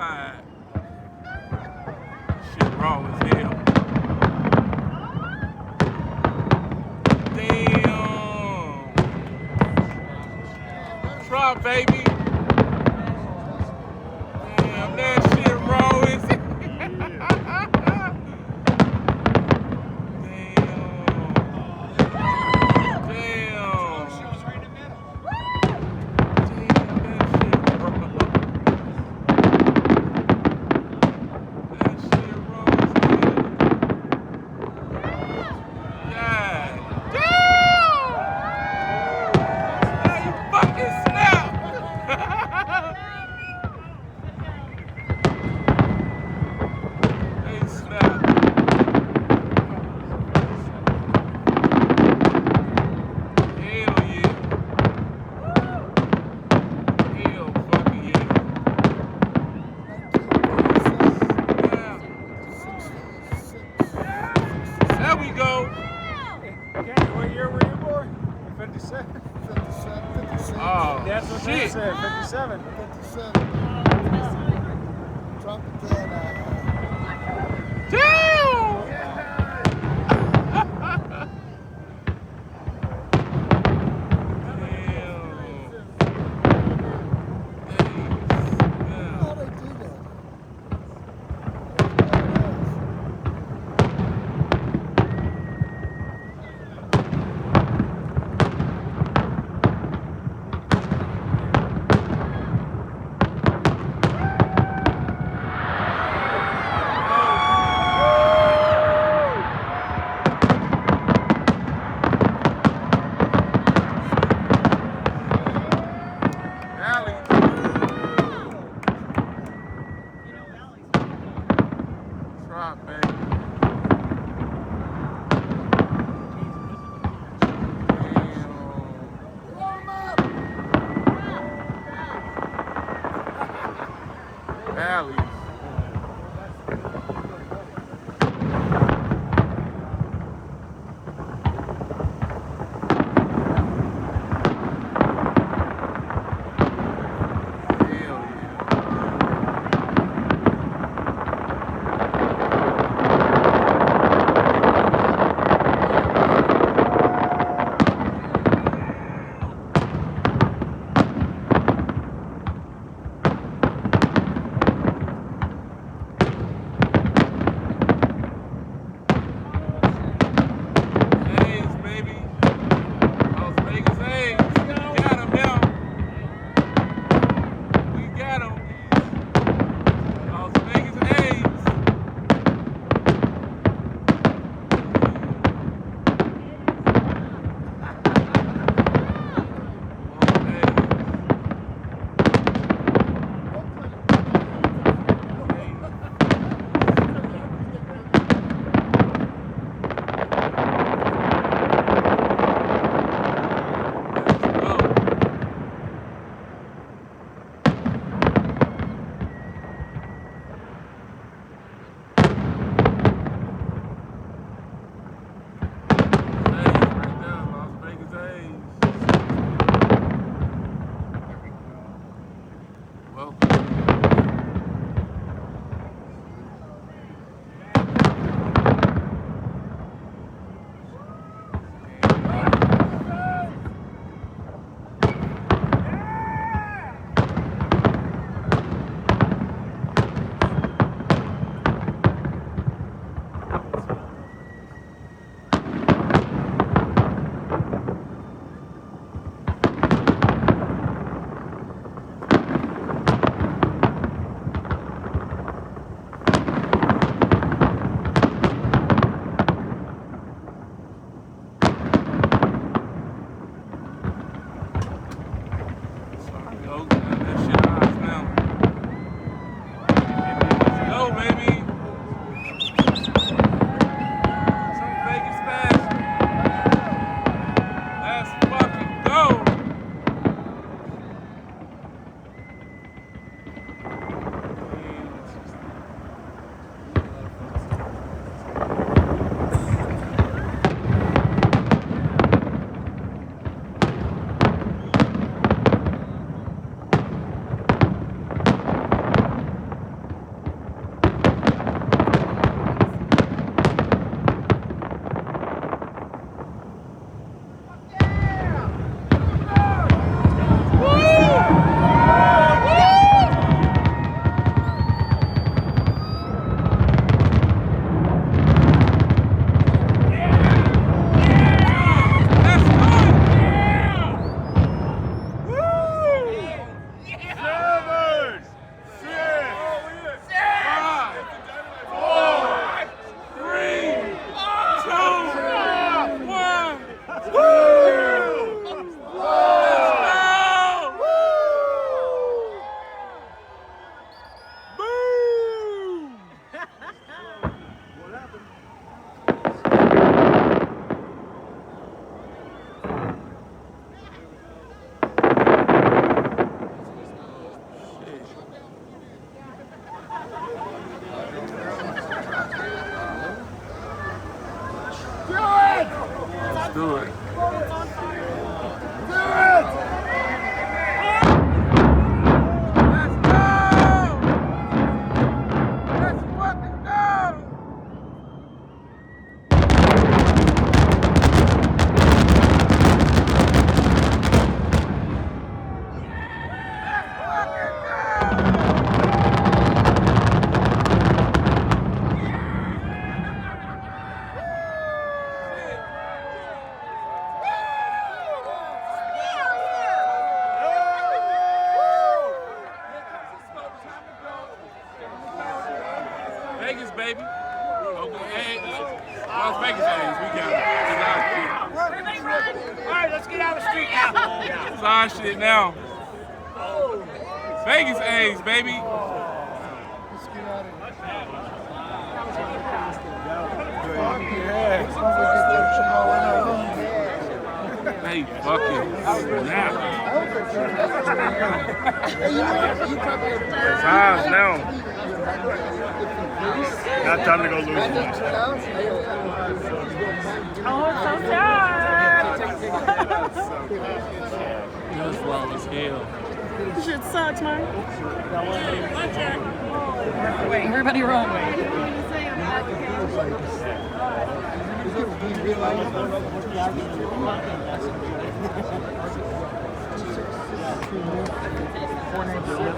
God. Shit raw as hell. Damn. Try, baby. Damn, that shit raw as hell. There we go. Kenny, what year were you born? 57? 57, 56. Oh, That's what they shit. said, 57. 57. Tropicana. Damn! How they do that? Valleys. do it. Let's go! Let's fucking go! Vegas, baby. Okay, Las Vegas A's, we got it. All right, let's get out of the street now. Sign shit now. Vegas A's, baby. Let's get out of here. Hey, fucking snap. Signs now. Got time to go lose. Oh, it's so sad. That's wrong as hell. This shit sucks, man. Wait, everybody run.